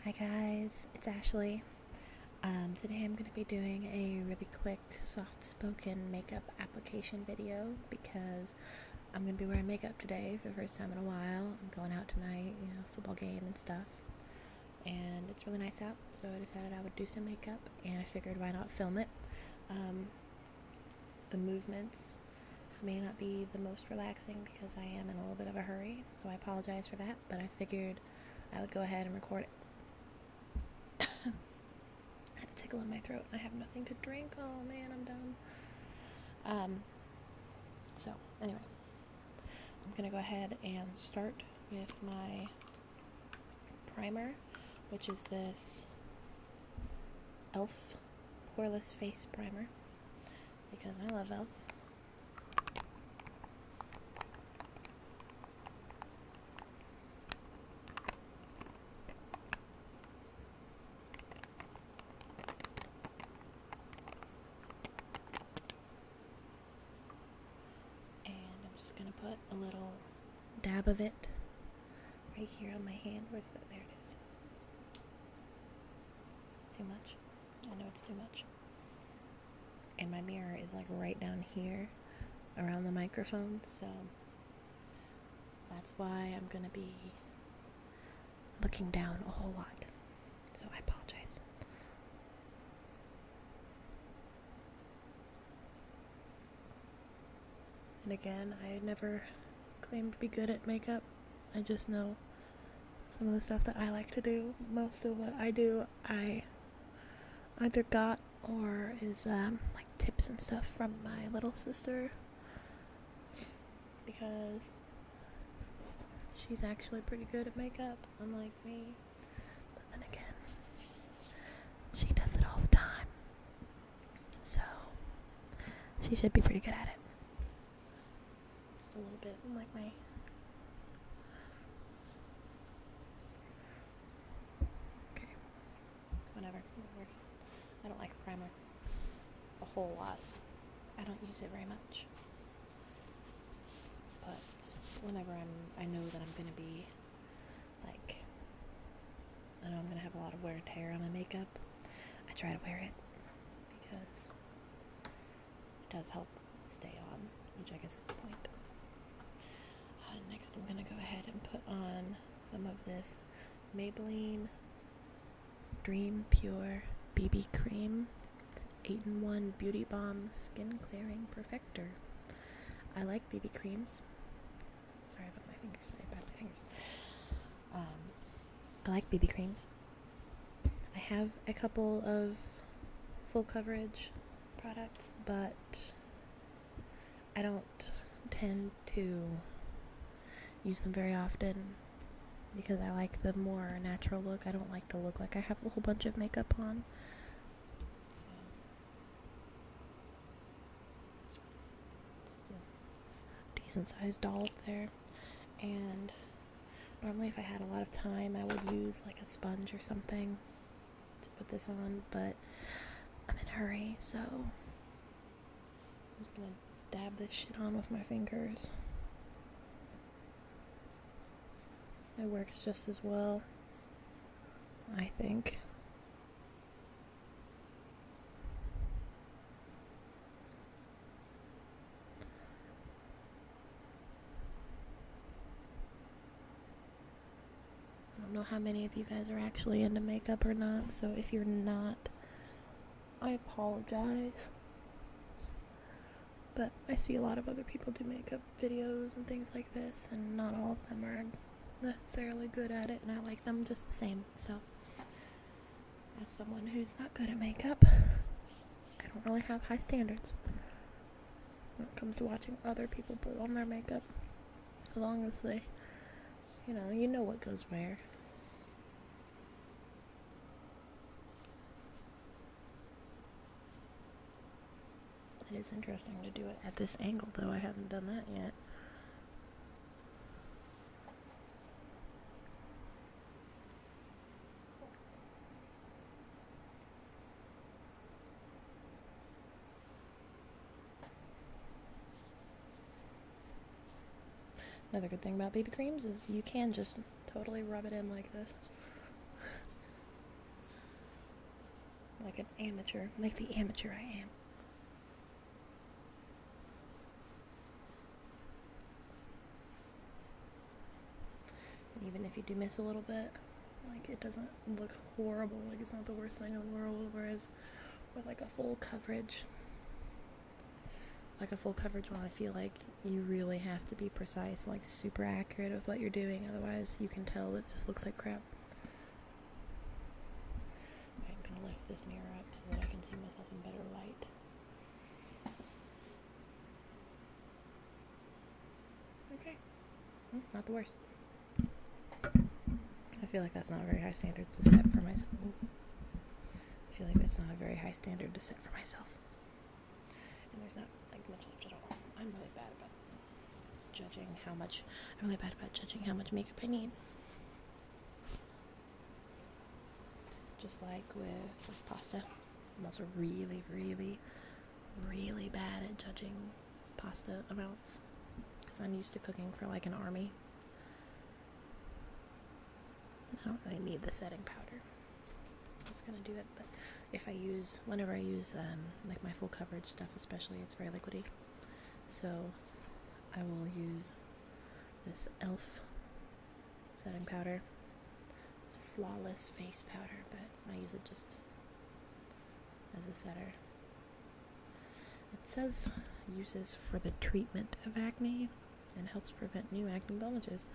Hi guys, it's Ashley. Today I'm going to be doing a really quick soft-spoken makeup application video because I'm going to be wearing makeup today for the first time in a while. I'm going out tonight, football game and stuff. And it's really nice out, so I decided I would do some makeup, and I figured why not film it. The movements may not be the most relaxing because I am in a little bit of a hurry, so I apologize for that, but I figured I would go ahead and record it. I had a tickle in my throat and I have nothing to drink. Oh man, I'm dumb. So anyway, I'm gonna go ahead and start with my primer, which is this e.l.f. Poreless Face Primer, because I love e.l.f. Gonna put a little dab of it right here on my hand. Where's that? There it is. It's too much. I know it's too much. And my mirror is like right down here around the microphone, so that's why I'm gonna be looking down a whole lot. So I apologize. And again, I never claimed to be good at makeup. I just know some of the stuff that I like to do. Most of what I do, I either got or is like tips and stuff from my little sister, because she's actually pretty good at makeup, unlike me. But then again, she does it all the time, so she should be pretty good at it. Just a little bit, like my whatever, it works. I don't like primer a whole lot. I don't use it very much. But whenever I know that I'm gonna be I know I'm gonna have a lot of wear and tear on my makeup, I try to wear it because it does help stay on, which I guess is the point. Next I'm gonna go ahead and put on some of this Maybelline Dream Pure BB Cream 8-in-1 Beauty Balm Skin Clearing Perfector. I like BB creams. Sorry about my fingers. I bad my fingers. I like BB creams. I have a couple of full coverage products, but I don't tend to use them very often because I like the more natural look. I don't like to look like I have a whole bunch of makeup on. So, just a decent sized dollop there. And normally if I had a lot of time, I would use like a sponge or something to put this on, but I'm in a hurry, so I'm just gonna dab this shit on with my fingers. It works just as well, I think. I don't know how many of you guys are actually into makeup or not, so if you're not, I apologize. But I see a lot of other people do makeup videos and things like this, and not all of them are necessarily good at it, and I like them just the same. So as someone who's not good at makeup, I don't really have high standards when it comes to watching other people put on their makeup, as long as they, you know what goes where. It is interesting to do it at this angle, though. I haven't done that yet. Another good thing about BB creams is you can just totally rub it in like this. like an amateur, like the amateur I am. And even if you do miss a little bit, like it doesn't look horrible, like it's not the worst thing in the world, whereas with like a full coverage when I feel like you really have to be precise, like super accurate with what you're doing, otherwise you can tell it just looks like crap. I'm gonna lift this mirror up so that I can see myself in better light. Okay. Not the worst. I feel like that's not a very high standard to set for myself. I feel like that's not a very high standard to set for myself. And there's not like much left at all. I'm really bad about judging how much makeup I need. Just like with pasta. I'm also really, really, really bad at judging pasta amounts. Because I'm used to cooking for like an army. I don't really need the setting powder. I'm just gonna do it, but whenever I use like my full coverage stuff especially, it's very liquidy. So I will use this e.l.f. setting powder. It's flawless face powder, but I use it just as a setter. It says uses for the treatment of acne and helps prevent new acne blemishes.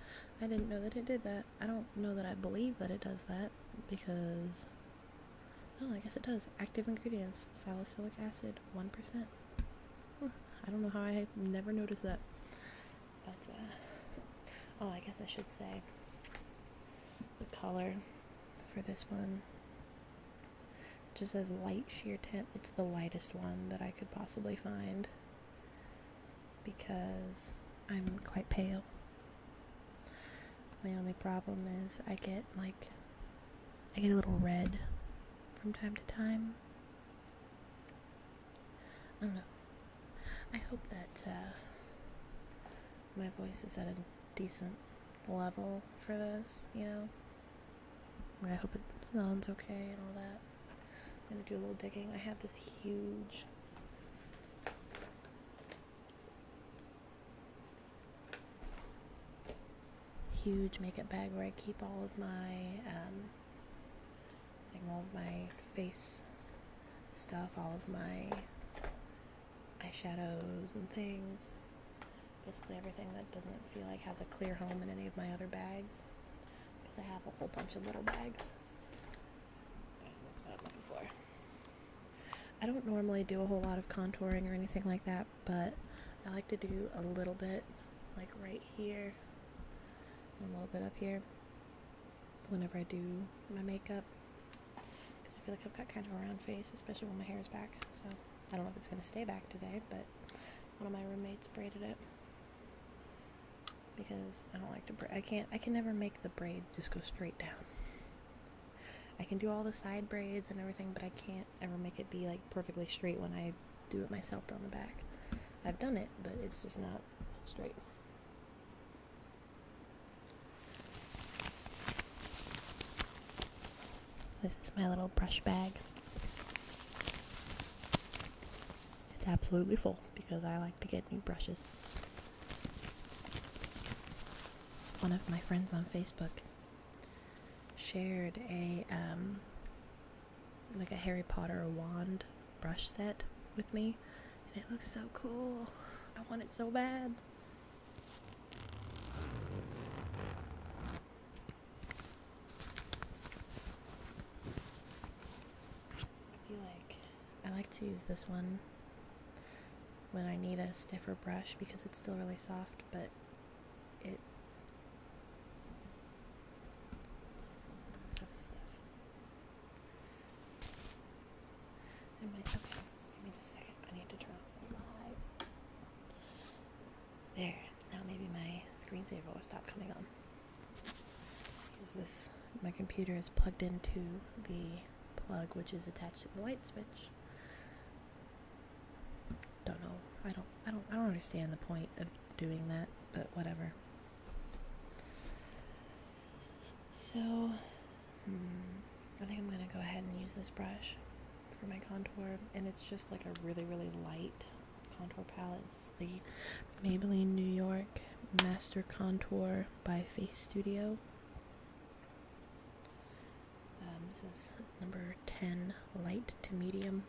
I didn't know that it did that. I don't know that I believe that it does that because, oh, I guess it does. Active ingredients, salicylic acid, 1%. I don't know how I never noticed that. But, oh, I guess I should say the color for this one just says light sheer tint. It's the lightest one that I could possibly find because I'm quite pale. My only problem is I get a little red from time to time. I don't know. I hope that my voice is at a decent level for this, you know? I hope it sounds okay and all that. I'm gonna do a little digging. I have this huge makeup bag where I keep all of my face stuff, all of my eyeshadows and things. Basically everything that doesn't feel like has a clear home in any of my other bags, because I have a whole bunch of little bags. And that's what I'm looking for. I don't normally do a whole lot of contouring or anything like that, but I like to do a little bit, like right here and a little bit up here whenever I do my makeup, because I feel like I've got kind of a round face, especially when my hair is back. So I don't know if it's going to stay back today, but one of my roommates braided it because I don't like to braid. I can never make the braid just go straight down. I can do all the side braids and everything, but I can't ever make it be like perfectly straight when I do it myself down the back. I've done it, but it's just not straight. This is my little brush bag. It's absolutely full because I like to get new brushes. One of my friends on Facebook shared a Harry Potter wand brush set with me, and it looks so cool. I want it so bad. I like to use this one when I need a stiffer brush because it's still really soft, but it okay, give me just a second. I need to turn off the light. There. Now maybe my screensaver will stop coming on. Because my computer is plugged into the plug which is attached to the light switch. Don't know. I don't understand the point of doing that, but whatever. So, I think I'm gonna go ahead and use this brush. for my contour, and it's just like a really, really light contour palette. It's the Maybelline New York Master Contour by Face Studio. This is number 10, light to medium.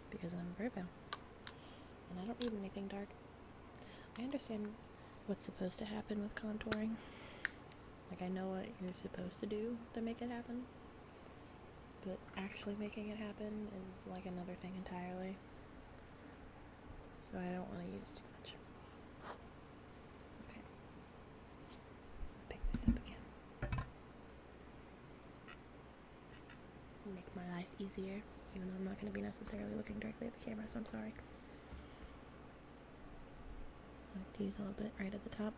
Because I'm very pale. And I don't need anything dark. I understand what's supposed to happen with contouring. Like, I know what you're supposed to do to make it happen. But actually making it happen is like another thing entirely. So I don't want to use too much. Okay. Pick this up again. Make my life easier, even though I'm not going to be necessarily looking directly at the camera, so I'm sorry. I like to use a little bit right at the top.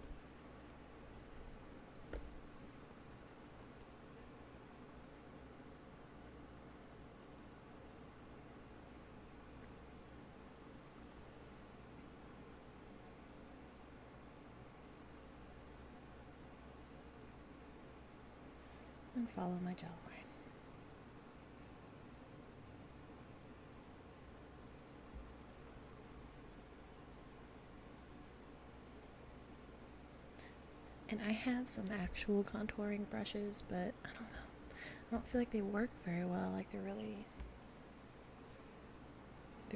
And follow my jawline. And I have some actual contouring brushes, but I don't know. I don't feel like they work very well. Like, they're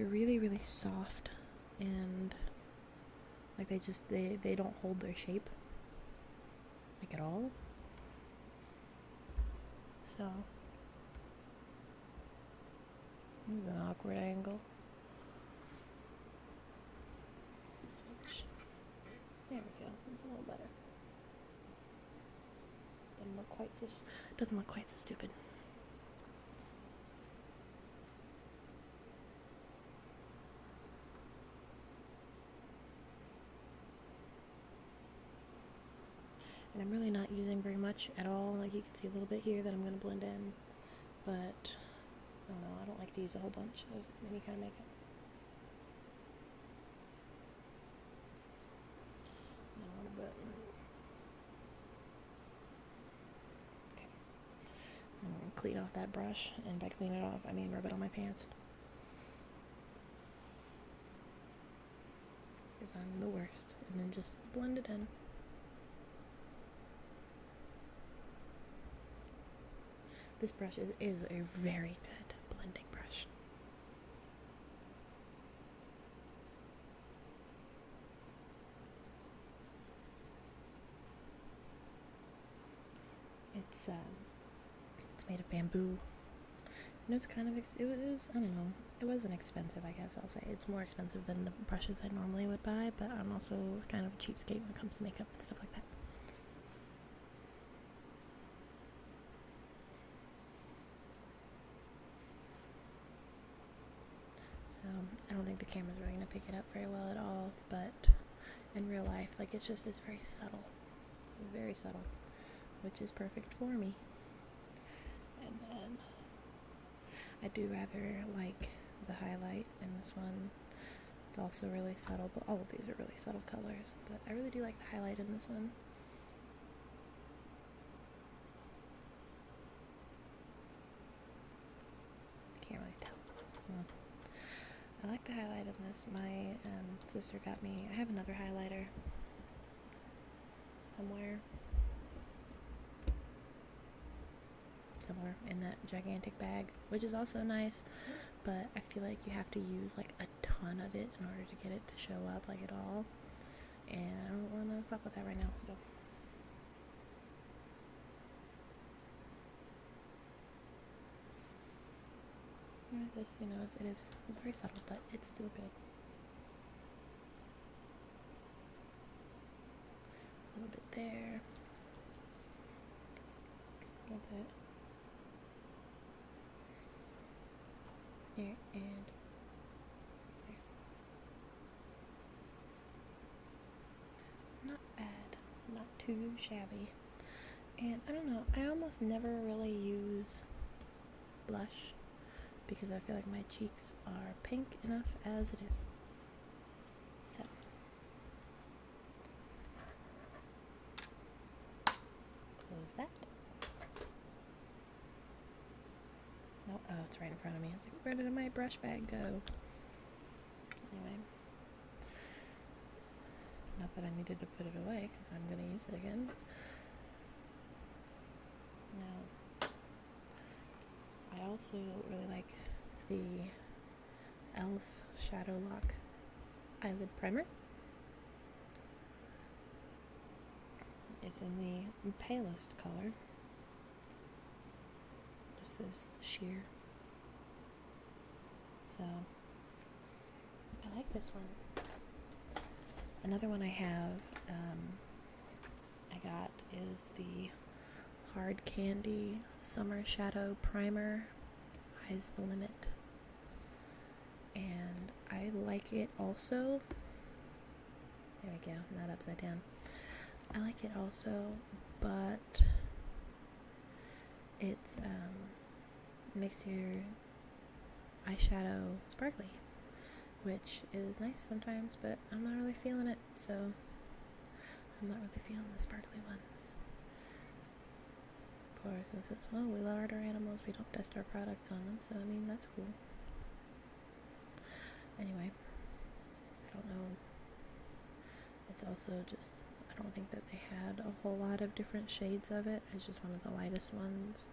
really, really soft, and like they don't hold their shape, like, at all. So this is an awkward angle. Switch. There we go. It's a little better. Doesn't look quite so stupid. And I'm really not using very much at all. Like, you can see a little bit here that I'm going to blend in, but I don't know, I don't like to use a whole bunch of any kind of makeup. And a little bit. Okay. I'm going to clean off that brush, and by clean it off, I mean rub it on my pants. Because I'm the worst. And then just blend it in. This brush is a very good blending brush. It's made of bamboo. And it's kind of, it was, I don't know, it wasn't expensive, I guess I'll say. It's more expensive than the brushes I normally would buy, but I'm also kind of a cheapskate when it comes to makeup and stuff like that. So I don't think the camera's really going to pick it up very well at all, but in real life, like, it's very subtle. Very subtle, which is perfect for me. And then I do rather like the highlight in this one. It's also really subtle, but all of these are really subtle colors, but I really do like the highlight in this one. Can't really tell. Well, I like the highlight in this. My sister got me, I have another highlighter somewhere in that gigantic bag, which is also nice, but I feel like you have to use like a ton of it in order to get it to show up like at all, and I don't want to fuck with that right now. So here's this, you know, it is very subtle, but it's still good. A little bit there, a little bit here, and there. Not bad, not too shabby. And I don't know, I almost never really use blush because I feel like my cheeks are pink enough as it is. So close that. Oh, it's right in front of me. It's like, where did my brush bag go? Anyway. Not that I needed to put it away, because I'm going to use it again. Now, I also really like the e.l.f. Shadow Lock Eyelid Primer. It's in the palest color. This is sheer. So, I like this one. Another one I have, I got is the Hard Candy Summer Shadow Primer, Eyes the Limit. And I like it also. There we go, not upside down. I like it also, but it makes your eyeshadow sparkly, which is nice sometimes, but I'm not really feeling it, so I'm not really feeling the sparkly ones. Of course, this is, well, we lard our animals, we don't test our products on them, so I mean, that's cool. Anyway, I don't know. It's also just, I don't think that they had a whole lot of different shades of it. It's just one of the lightest ones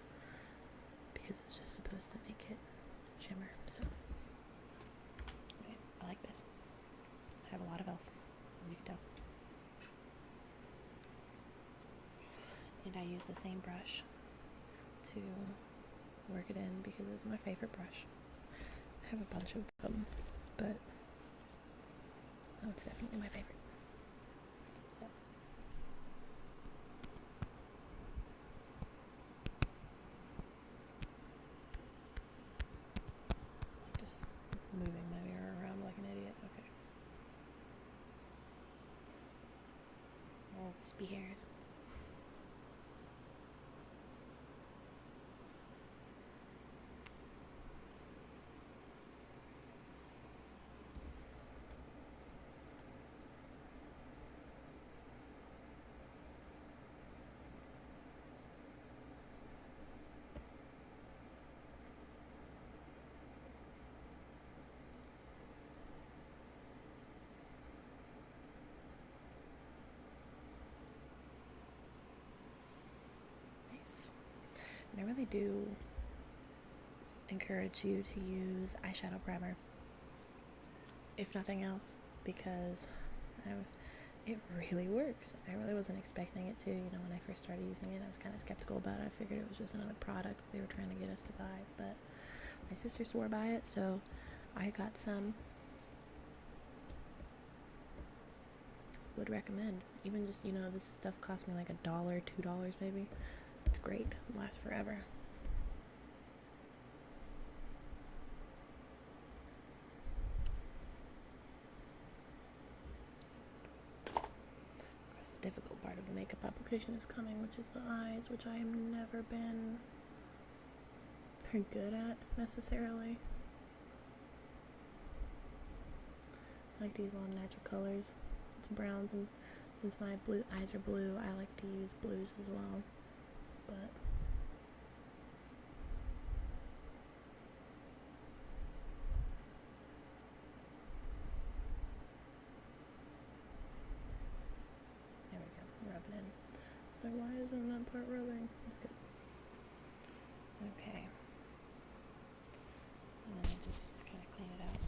because it's just supposed to make it shimmer. So, anyway, I like this. I have a lot of e.l.f., as you can tell. And I use the same brush to work it in because it's my favorite brush. I have a bunch of them, but it's definitely my favorite. So, I'm just moving my mirror around like an idiot. Okay. Oh, wispy hairs. And I really do encourage you to use eyeshadow primer, if nothing else, because it really works. I really wasn't expecting it to. You know, when I first started using it, I was kind of skeptical about it. I figured it was just another product they were trying to get us to buy, but my sister swore by it, so I got some. Would recommend. Even just, you know, this stuff cost me like $1, $2 maybe. It's great. It lasts forever. Of course, the difficult part of the makeup application is coming, which is the eyes, which I have never been very good at necessarily. I like to use a lot of natural colors. It's browns, and since my blue eyes are blue, I like to use blues as well. But there we go, rub it in. So why isn't that part rubbing? That's good. Okay. And then I just kind of clean it out.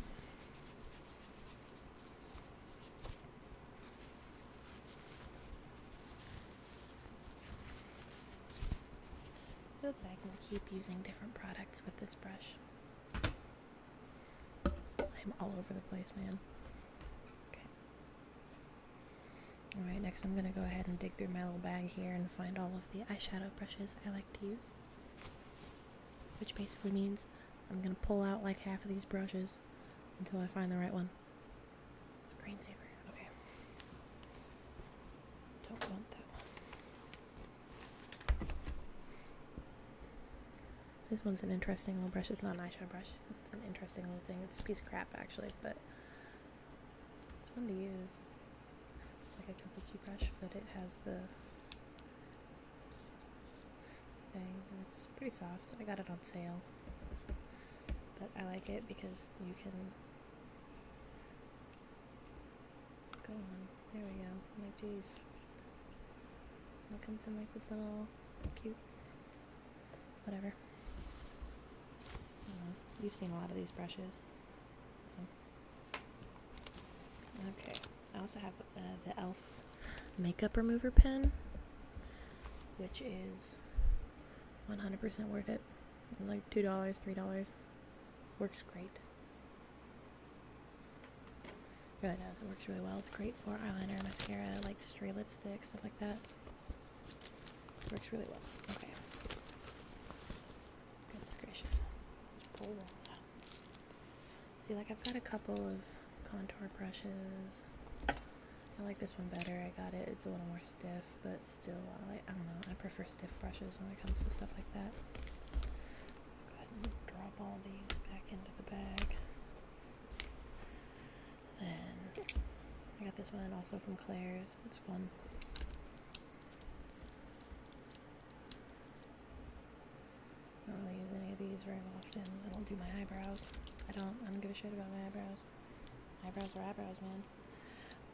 So that I can keep using different products with this brush. I'm all over the place, man. Okay. Alright, next I'm going to go ahead and dig through my little bag here and find all of the eyeshadow brushes I like to use. Which basically means I'm going to pull out like half of these brushes until I find the right one. It's a screensaver. Okay. Don't want that one. This one's an interesting little brush. It's not an eyeshadow brush. It's an interesting little thing. It's a piece of crap, actually, but it's fun to use. It's like a kabuki brush, but it has the thing, and it's pretty soft. I got it on sale. but I like it because you can go on. There we go. Like, geez. And it comes in like this little cute whatever. I don't know. You've seen a lot of these brushes. So. Okay. I also have the e.l.f. makeup remover pen, which is 100% worth it. It's like $2, $3. Works great. It really does. It works really well. It's great for eyeliner, mascara, like stray lipstick, stuff like that. Works really well. Okay. Goodness gracious. Just pull all that. See, like I've got a couple of contour brushes. I like this one better. I got it. It's a little more stiff, but still, I don't know. I prefer stiff brushes when it comes to stuff like that. Go ahead and drop all these back into the bag. Then I got this one also from Claire's. It's fun. I don't really use any of these very often. I don't do my eyebrows. I don't give a shit about my eyebrows. Eyebrows are eyebrows, man.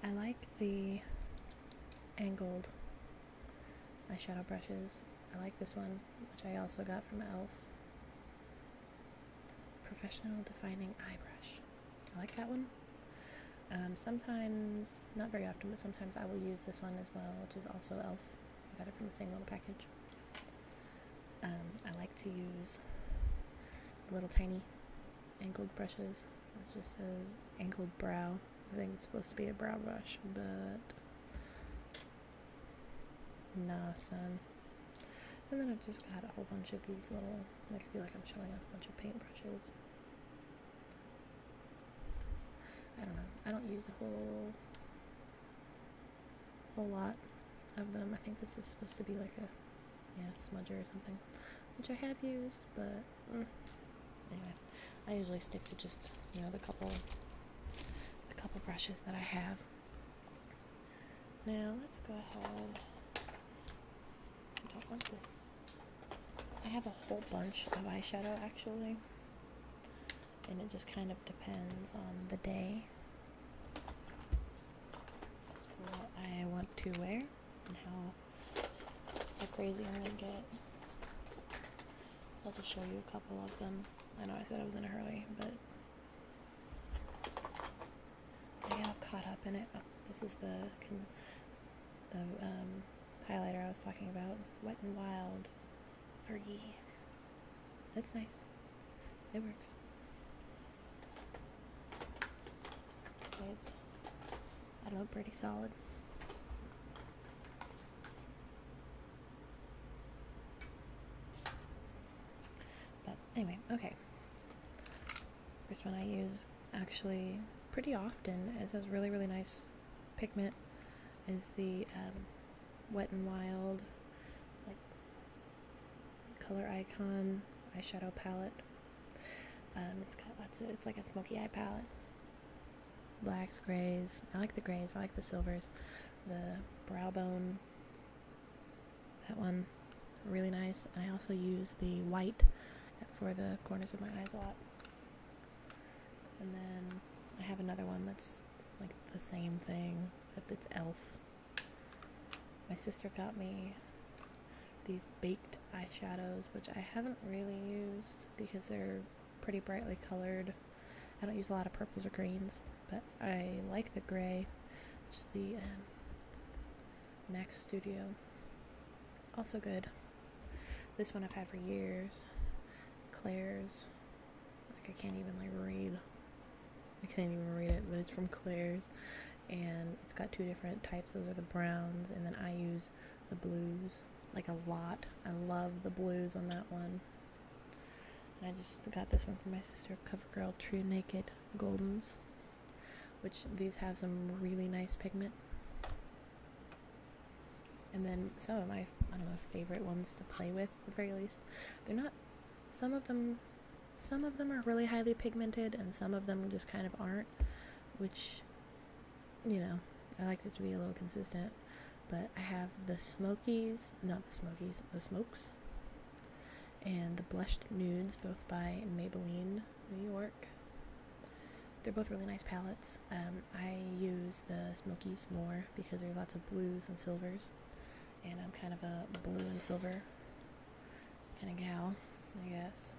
I like the angled eyeshadow brushes. I like this one, which I also got from e.l.f. Professional Defining Eye Brush. I like that one. Sometimes, not very often, but sometimes I will use this one as well, which is also e.l.f. I got it from the same little package. I like to use the little tiny angled brushes. It just says angled brow. I think it's supposed to be a brow brush, but nah, son. And then I've just got a whole bunch of these little, I feel like I'm showing off a bunch of paintbrushes. I don't know. I don't use a whole lot of them. I think this is supposed to be like a smudger or something, which I have used, but anyway, I usually stick to just the couple brushes that I have. Now let's go ahead. I don't want this. I have a whole bunch of eyeshadow actually, and it just kind of depends on the day as to what I want to wear and how crazy I'm gonna get. So I'll just show you a couple of them. I know I said I was in a hurry, but I got all caught up in it. Oh, this is the highlighter I was talking about. Wet n Wild Fergie. That's nice. It works. So it's, I don't know, pretty solid. But anyway, okay. First one I use actually pretty often, as has really, really nice pigment, is the Wet n Wild like Color Icon eyeshadow palette. It's got lots of, it's like a smoky eye palette. Blacks, grays. I like the grays. I like the silvers. The brow bone. That one, really nice. And I also use the white for the corners of my eyes a lot. And then I have another one that's like the same thing, except it's e.l.f. My sister got me these baked eyeshadows, which I haven't really used because they're pretty brightly colored. I don't use a lot of purples or greens, but I like the gray. Just the MAC Studio. Also good. This one I've had for years. Claire's. Like, I can't even read. I can't even read it, but it's from Claire's. And it's got two different types. Those are the browns, and then I use the blues, like a lot. I love the blues on that one. And I just got this one from my sister, CoverGirl True Naked Goldens, which these have some really nice pigment. And then some of my, I don't know, favorite ones to play with, at the very least. They're not, some of them are really highly pigmented, and some of them just kind of aren't, which, I like it to be a little consistent. But I have the Smokies, the Smokes, and the Blushed Nudes, both by Maybelline. New York. They're both really nice palettes. I use the Smokies more because there are lots of blues and silvers, and I'm kind of a blue and silver kind of gal, I guess.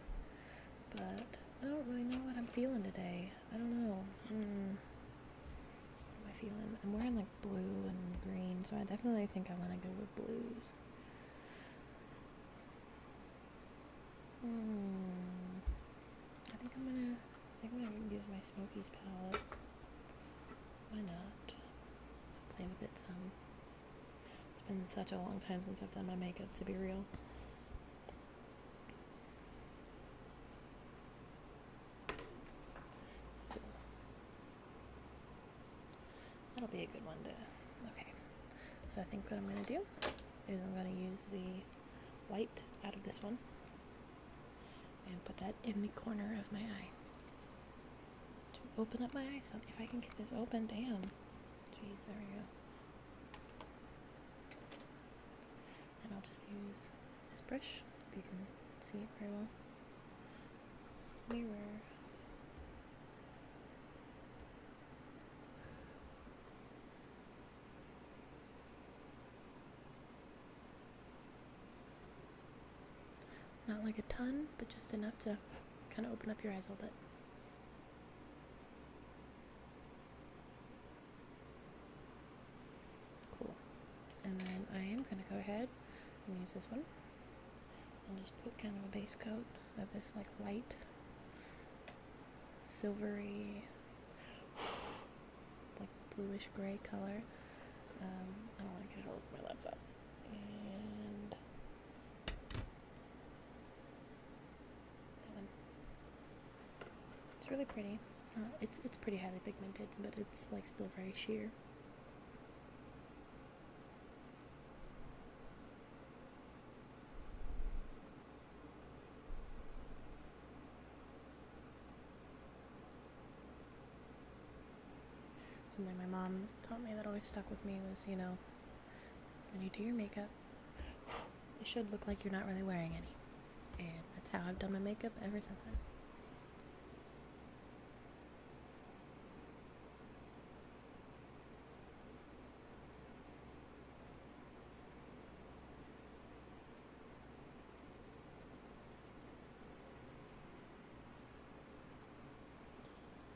But I don't really know what I'm feeling today. I don't know. What am I feeling? I'm wearing like blue and green, so I definitely think I want to go with blues. I think I'm gonna use my Smokies palette. Why not? Play with it some. It's been such a long time since I've done my makeup, to be real. That'll be a good one to... Okay. So I think what I'm gonna do is I'm gonna use the white out of this one and put that in the corner of my eye to open up my eye some. If I can get this open, damn. Jeez, there we go. And I'll just use this brush, if you can see it very well. Mirror. Not like a ton, but just enough to kind of open up your eyes a little bit. Cool. And then I am going to go ahead and use this one and just put kind of a base coat of this like light silvery like bluish gray color. I don't want to get it all over my laptop. And that one. It's really pretty. It's pretty highly pigmented, but it's like still very sheer. Something my mom taught me that always stuck with me was, when you do your makeup, it should look like you're not really wearing any. And that's how I've done my makeup ever since then.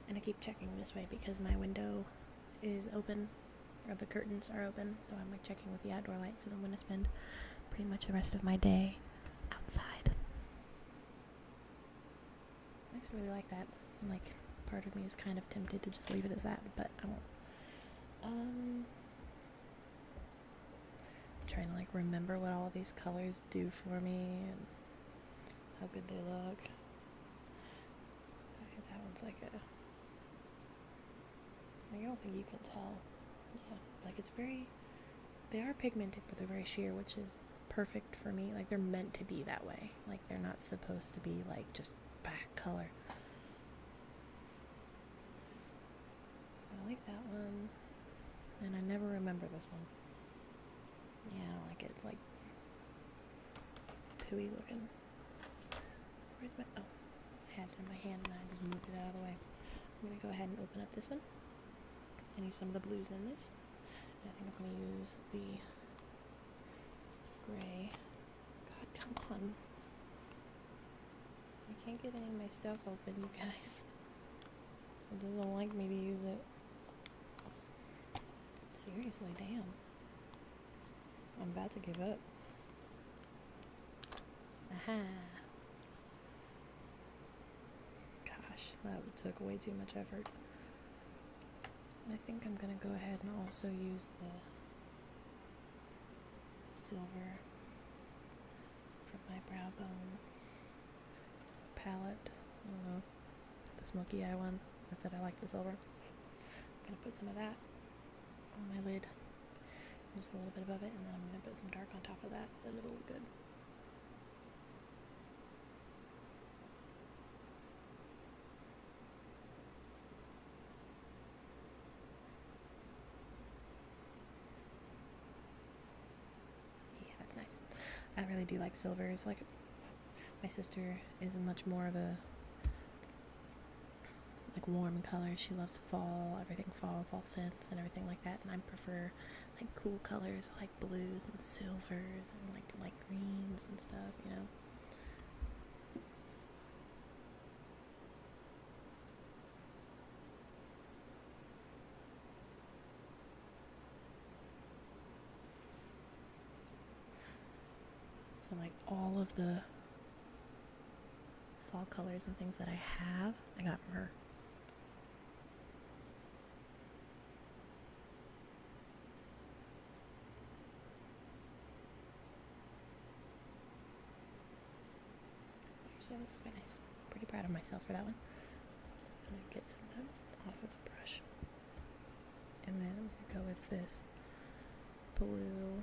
And I keep checking this way because my window is open, or the curtains are open, so I'm like checking with the outdoor light because I'm going to spend pretty much the rest of my day outside. I actually really like that. Like, part of me is kind of tempted to just leave it as that, but I won't. I'm trying to like remember what all of these colors do for me and how good they look. Okay, that one's like a... I don't think you can tell. Yeah, like it's very... They are pigmented, but they're very sheer, which is perfect for me. Like, they're meant to be that way. Like, they're not supposed to be, like, just black color. So I like that one. And I never remember this one. Yeah, I don't like it. It's, like, pooey looking. Where's my... Oh, I had it in my hand and I just moved it out of the way. I'm going to go ahead and open up this one and use some of the blues in this. And I think I'm going to use the gray. God, come on. I can't get any of my stuff open, you guys. It doesn't like me to use it. Seriously, damn. I'm about to give up. Aha. Gosh, that took way too much effort. I think I'm gonna go ahead and also use the silver from my brow bone palette. I don't know, the smoky eye one. I said I like the silver. I'm gonna put some of that on my lid, just a little bit above it, and then I'm gonna put some dark on top of that, and it'll look good. Nice. I really do like silvers. Like, my sister is much more of a like warm colors. She loves fall, everything fall scents and everything like that. And I prefer like cool colors, like blues and silvers and like greens and stuff, you know. So like all of the fall colors and things that I have, I got from her. Actually, it looks quite nice. Pretty proud of myself for that one. I'm gonna get some of them off of the brush. And then I'm gonna go with this blue.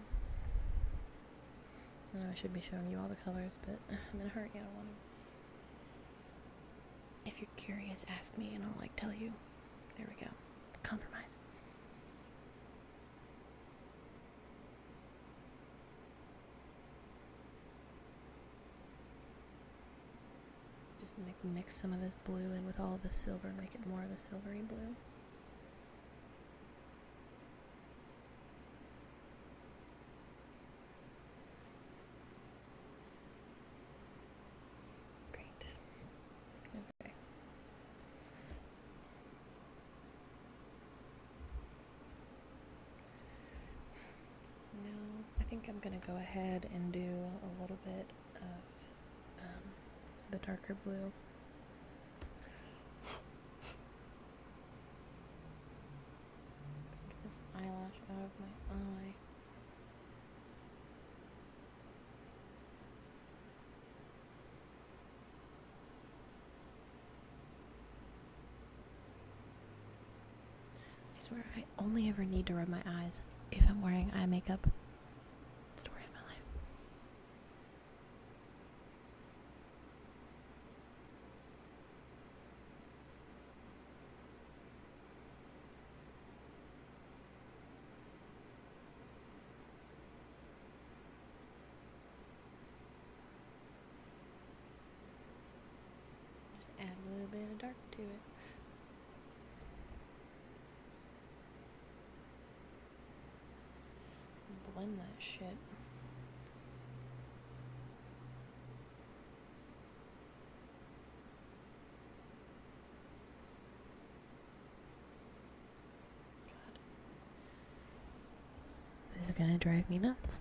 I know I should be showing you all the colors, but I'm in a hurry. I don't want to. If you're curious, ask me and I'll tell you. There we go. Compromise. Just mix some of this blue in with all of the silver, make it more of a silvery blue. Great. Okay. Now, I think I'm going to go ahead and do a little bit of the darker blue. Get this eyelash out of my eye. I swear, I only ever need to rub my eyes if I'm wearing eye makeup. Story of my life. Just add a little bit of dark to it. Blend that shit. God. This is gonna drive me nuts.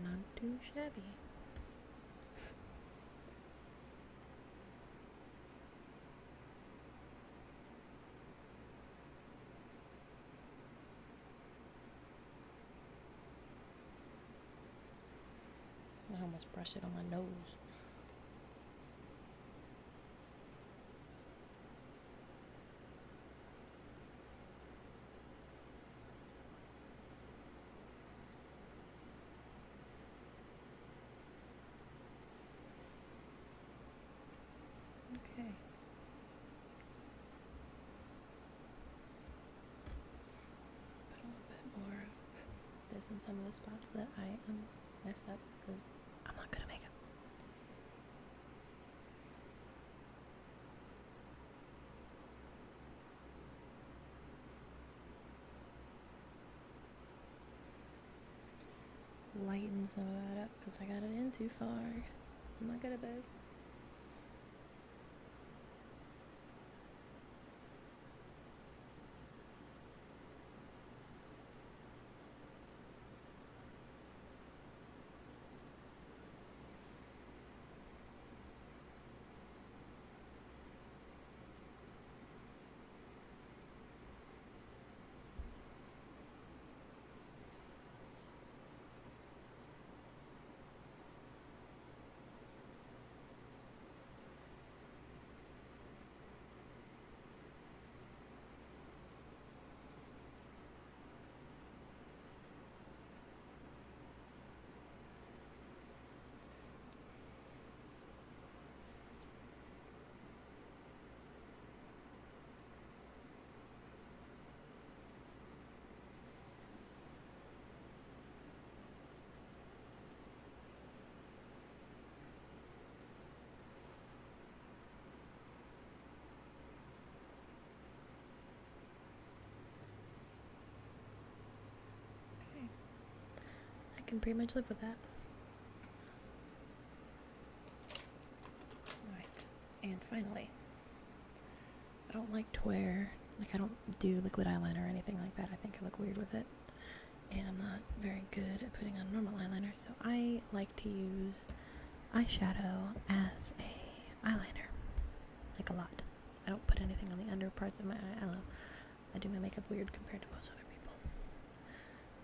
Not too shabby. I almost brushed it on my nose. Okay. Put a little bit more of this in some of the spots that I messed up because I'm not good at makeup. Lighten some of that up because I got it in too far. I'm not good at this. can pretty much live with that. Alright, and finally, I don't like to wear, like I don't do liquid eyeliner or anything like that. I think I look weird with it. And I'm not very good at putting on normal eyeliner, so I like to use eyeshadow as a eyeliner. Like a lot. I don't put anything on the under parts of my eye. I don't know. I do my makeup weird compared to most other people.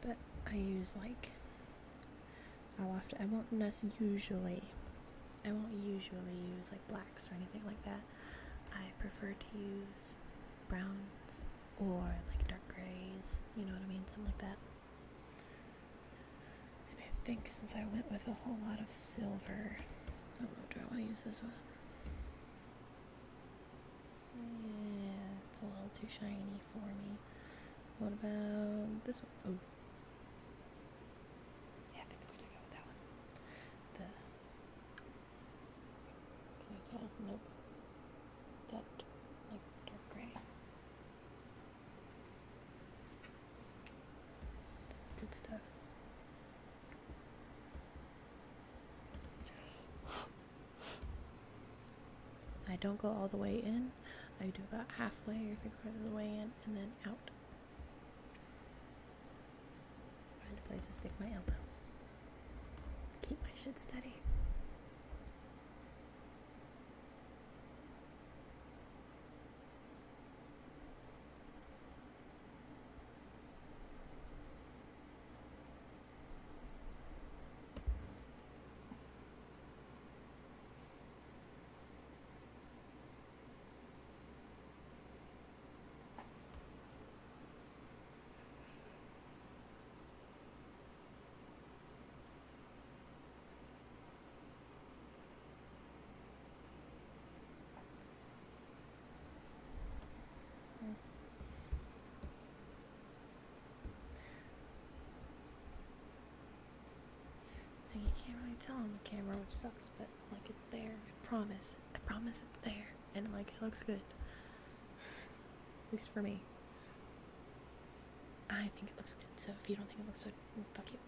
But I use like, I won't usually use like blacks or anything like that. I prefer to use browns or like dark grays, you know what I mean, something like that. And I think since I went with a whole lot of silver, I don't know, do I want to use this one? Yeah, it's a little too shiny for me. What about this one? Oh. Yeah, I think I'm gonna go with that one. Nope. That, like, dark gray. Some good stuff. I don't go all the way in. I do about halfway or 3/4 of the way in and then out. Find a place to stick my elbow. Keep my shit steady. So you can't really tell on the camera, which sucks, but like it's there. I promise it's there, and like it looks good. At least for me. I think it looks good. So if you don't think it looks good, fuck you.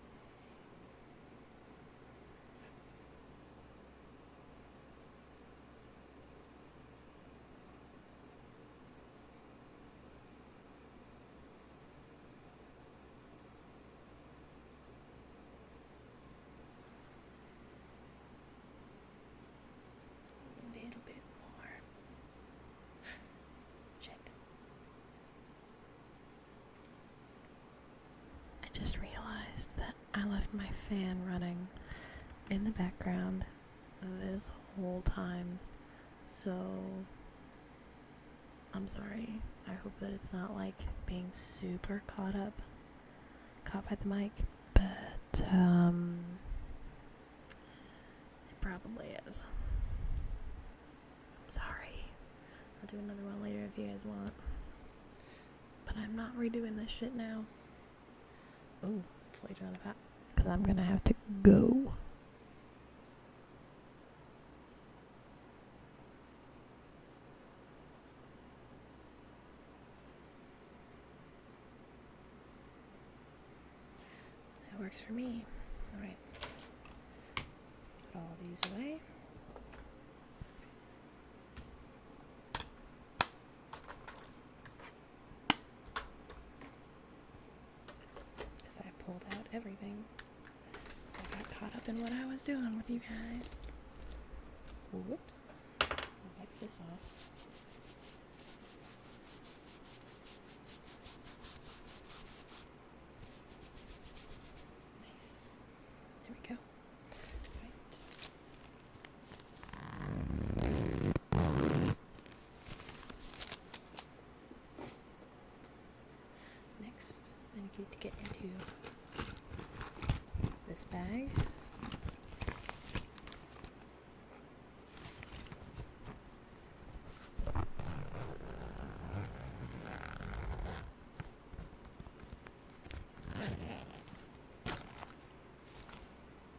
A little bit more. Shit. I just realized that I left my fan running in the background this whole time. So I'm sorry. I hope that it's not like being super caught by the mic, but it probably is. I'm sorry. I'll do another one later if you guys want. But I'm not redoing this shit now. Oh, it's later than I thought. Because I'm gonna have to go. That works for me. Alright. Put all of these away. Because I pulled out everything. So I got caught up in what I was doing with you guys. Whoops. I'll wipe this off. Nice. There we go. Next, I need to get into this bag.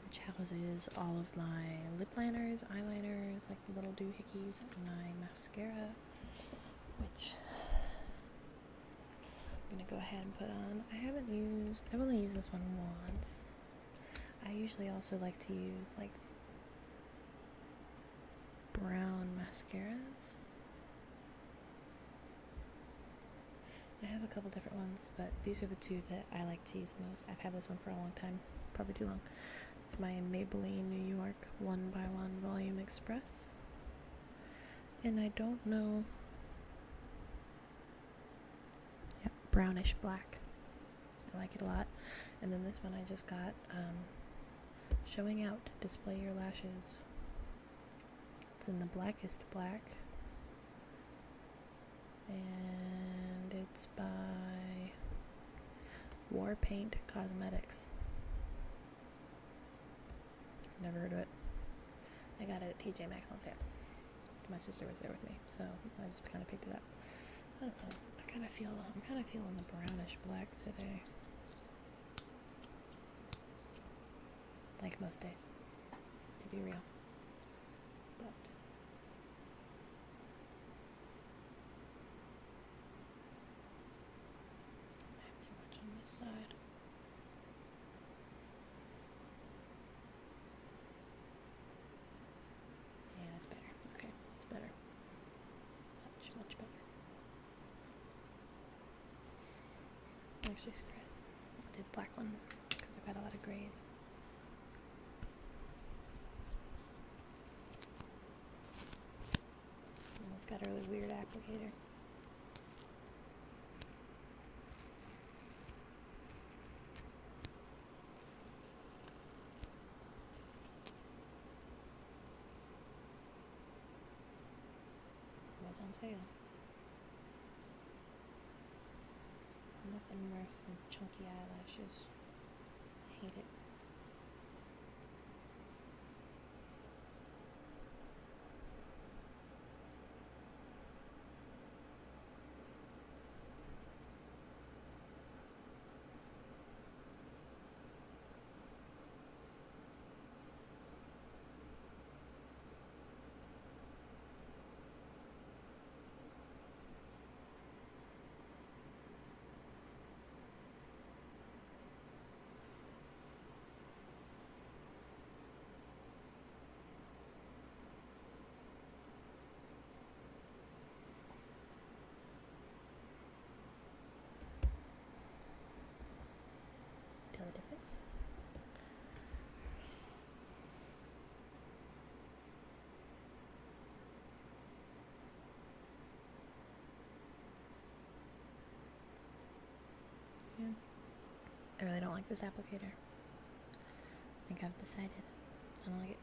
Which houses all of my lip liners, eyeliners, like the little doohickeys, and my mascara, which I'm gonna go ahead and put on. I've only used this one once, I usually also like to use like brown mascaras. I have a couple different ones, but these are the two that I like to use the most. I've had this one for a long time, probably too long. It's my Maybelline New York 1x1 Volume Express. And I don't know. Yep, brownish black. I like it a lot. And then this one I just got, Showing Out, Display Your Lashes. It's in the blackest black. And it's by Warpaint Cosmetics. Never heard of it. I got it at TJ Maxx on sale. My sister was there with me, so I just kind of picked it up. I don't know. I'm kind of feeling the brownish black today. Like most days, to be real. But I have too much on this side. Yeah, that's better. Okay, it's better. Much better. Actually, screw it. I'll do the black one because I've got a lot of grays. And it's got a really weird applicator. It was on sale. Nothing worse than chunky eyelashes. I hate it. Tell the difference. Yeah. I really don't like this applicator. I think I've decided. I don't like it.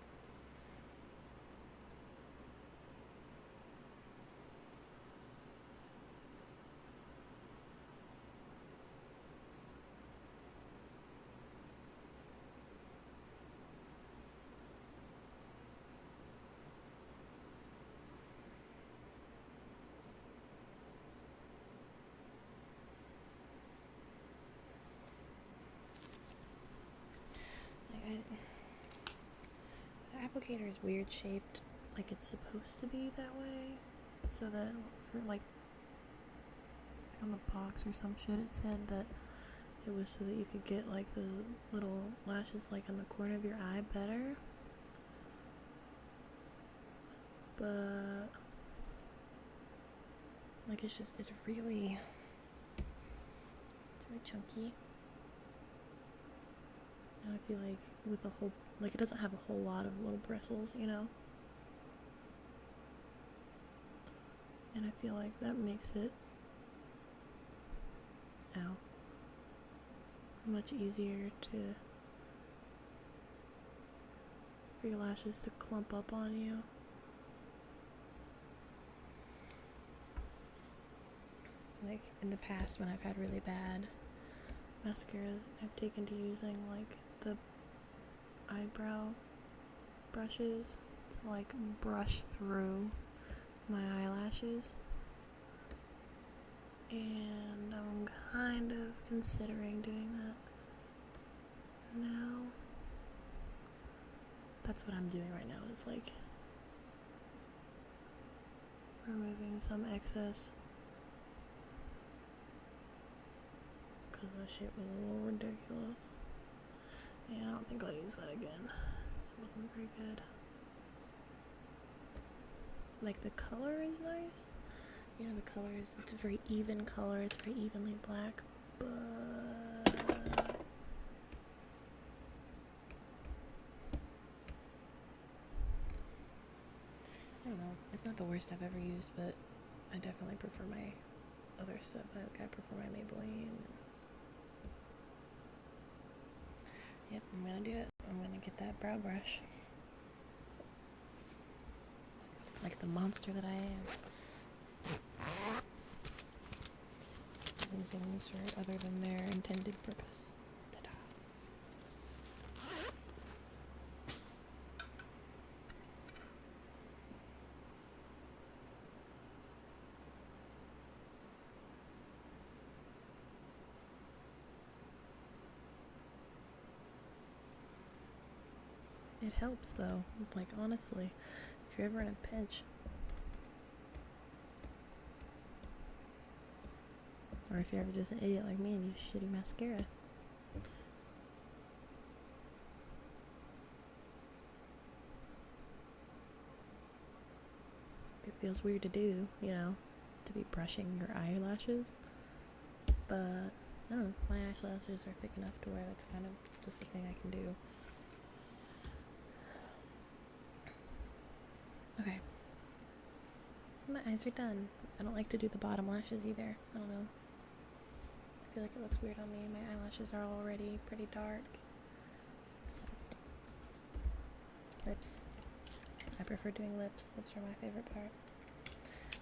The applicator is weird shaped, like it's supposed to be that way, so that for like on the box or some shit it said that it was so that you could get like the little lashes like on the corner of your eye better, but like it's really chunky. And I feel like with the whole, like it doesn't have a whole lot of little bristles, you know? And I feel like that makes it, much easier for your lashes to clump up on you. Like in the past when I've had really bad mascaras, I've taken to using like the eyebrow brushes to like brush through my eyelashes, and I'm kind of considering doing that now. That's what I'm doing right now, is like removing some excess, because that shit was a little ridiculous. Yeah, I don't think I'll use that again. It wasn't very good. Like, the color is nice. You know, the color is, it's a very even color. It's very evenly black. But I don't know. It's not the worst I've ever used, but I definitely prefer my other stuff. Like, I prefer my Maybelline. Yep, I'm gonna do it. I'm gonna get that brow brush. Like the monster that I am. Using things for other than their intended purpose. Ta-da. It helps though, like honestly, if you're ever in a pinch, or if you're ever just an idiot like me and use shitty mascara, it feels weird to do, you know, to be brushing your eyelashes, but I don't know, my eyelashes are thick enough to where that's kind of just a thing I can do. Okay. My eyes are done. I don't like to do the bottom lashes either. I don't know. I feel like it looks weird on me. My eyelashes are already pretty dark. So. Lips. I prefer doing lips. Lips are my favorite part.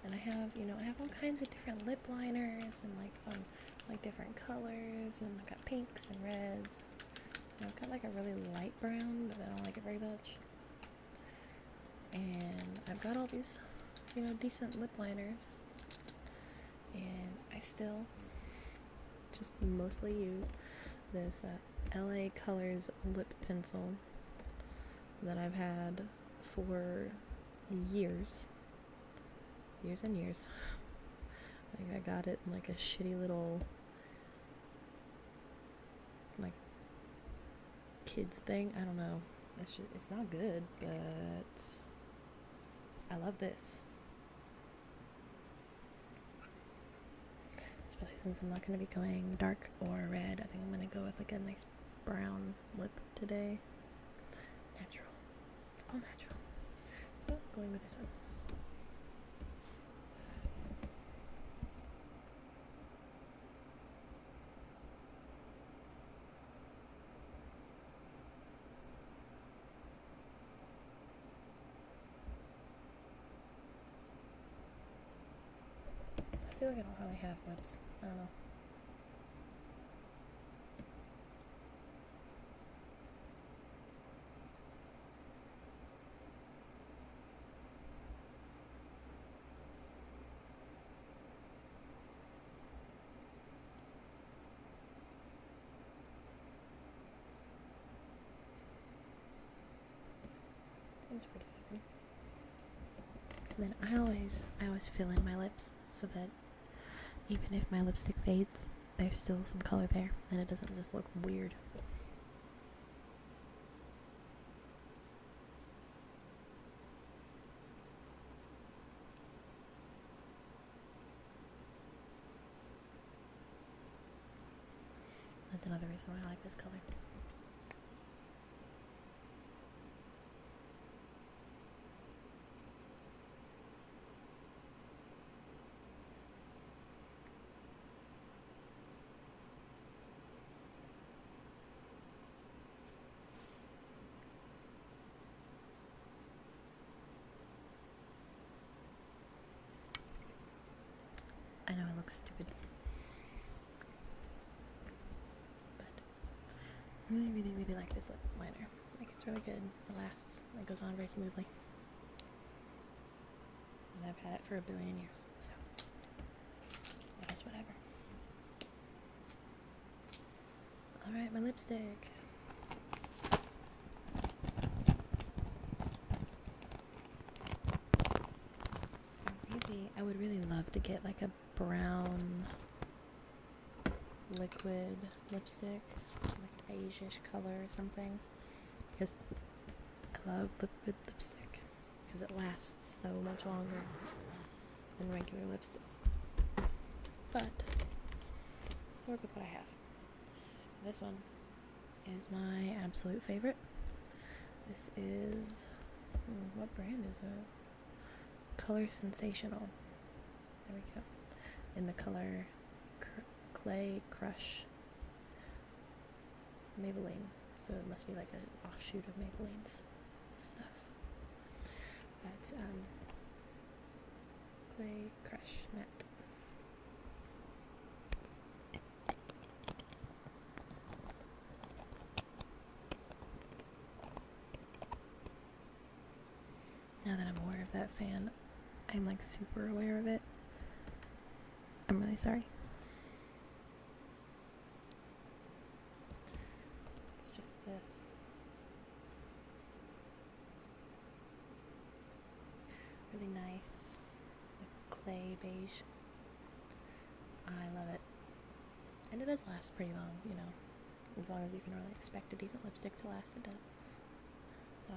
And I have, you know, I have all kinds of different lip liners and like fun, like different colors. And I've got pinks and reds. And I've got like a really light brown, but I don't like it very much. And I've got all these, you know, decent lip liners, and I still just mostly use this LA Colors lip pencil that I've had for years and years. I think I got it in like a shitty little like kids thing. I don't know. It's not good, but I love this. Especially since I'm not going to be going dark or red. I think I'm going to go with like a nice brown lip today. Natural. All natural. So, going with this one. I feel like I don't really have lips. I don't know. Seems pretty even. And then I always fill in my lips so that even if my lipstick fades, there's still some color there and it doesn't just look weird. That's another reason why I like this color. I know I look stupid, but I really like this lip liner. Like, it's really good. It lasts. It goes on very smoothly. And I've had it for a billion years, so I guess whatever. Alright, my lipstick. I would really love to get like a brown liquid lipstick, like a beige-ish color or something, because I love liquid lipstick because it lasts so much longer than regular lipstick. But work with what I have. This one is my absolute favorite. This is what brand is it? Color Sensational. There we go. In the color Clay Crush Maybelline. So it must be like an offshoot of Maybelline's stuff. But Clay Crush Matte. Now that I'm aware of that fan, I'm like super aware of it. I'm really sorry. It's just this. Really nice, like clay beige. I love it. And it does last pretty long, you know. As long as you can really expect a decent lipstick to last, it does. So.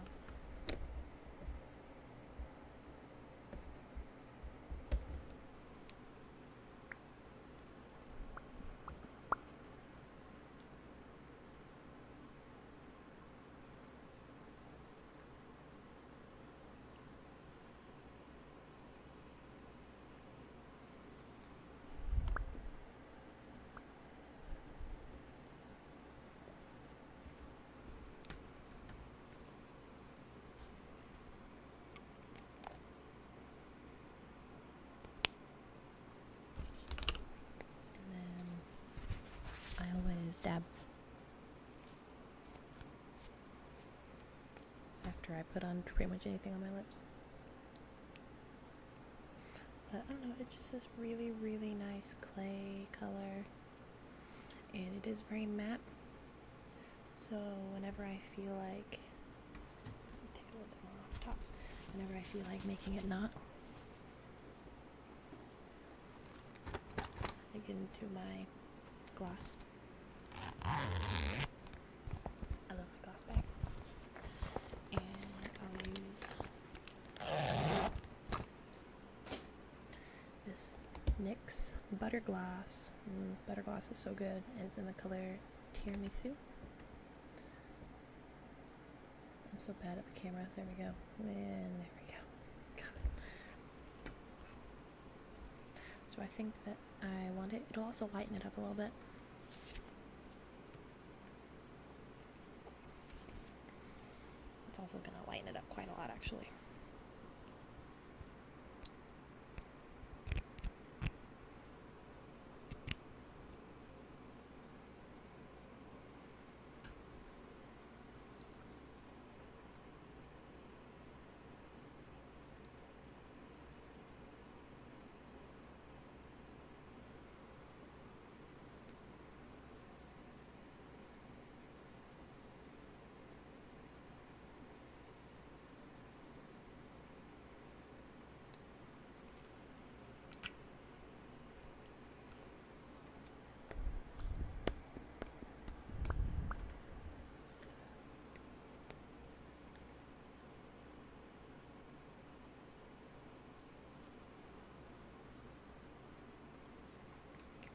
Dab after I put on pretty much anything on my lips. But I don't know, it's just this really, really nice clay color, and it is very matte. So whenever I feel like, take a little bit more off top, whenever I feel like making it not, I get into my gloss. I love my gloss bag. And I'll use this NYX Butter Gloss. Butter Gloss is so good. It's in the color Tiramisu. I'm so bad at the camera. There we go. And there we go. God. So I think that I want it. It'll also lighten it up a little bit. It's also going to lighten it up quite a lot, actually.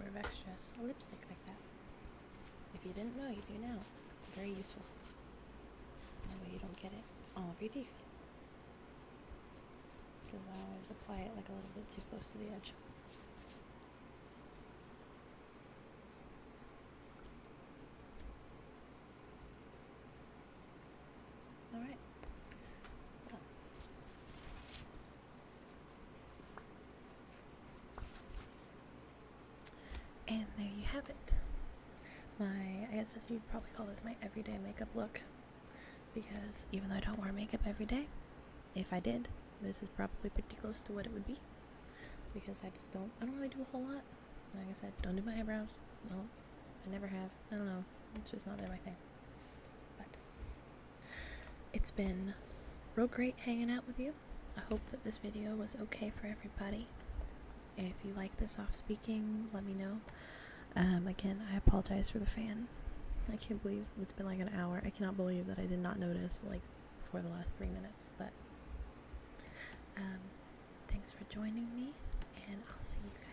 Of extras, a lipstick like that. If you didn't know, you do now. Very useful. That way you don't get it all over your teeth. Because I always apply it like a little bit too close to the edge. Alright. And there you have it. I guess you'd probably call this my everyday makeup look, because even though I don't wear makeup every day, if I did, this is probably pretty close to what it would be, because I don't really do a whole lot. Like I said, don't do my eyebrows. No, I never have. I don't know. It's just not my thing. But it's been real great hanging out with you. I hope that this video was okay for everybody. If you like this off speaking, let me know. Again, I apologize for the fan. I can't believe it's been like an hour. I cannot believe that I did not notice like for the last 3 minutes. But thanks for joining me, and I'll see you guys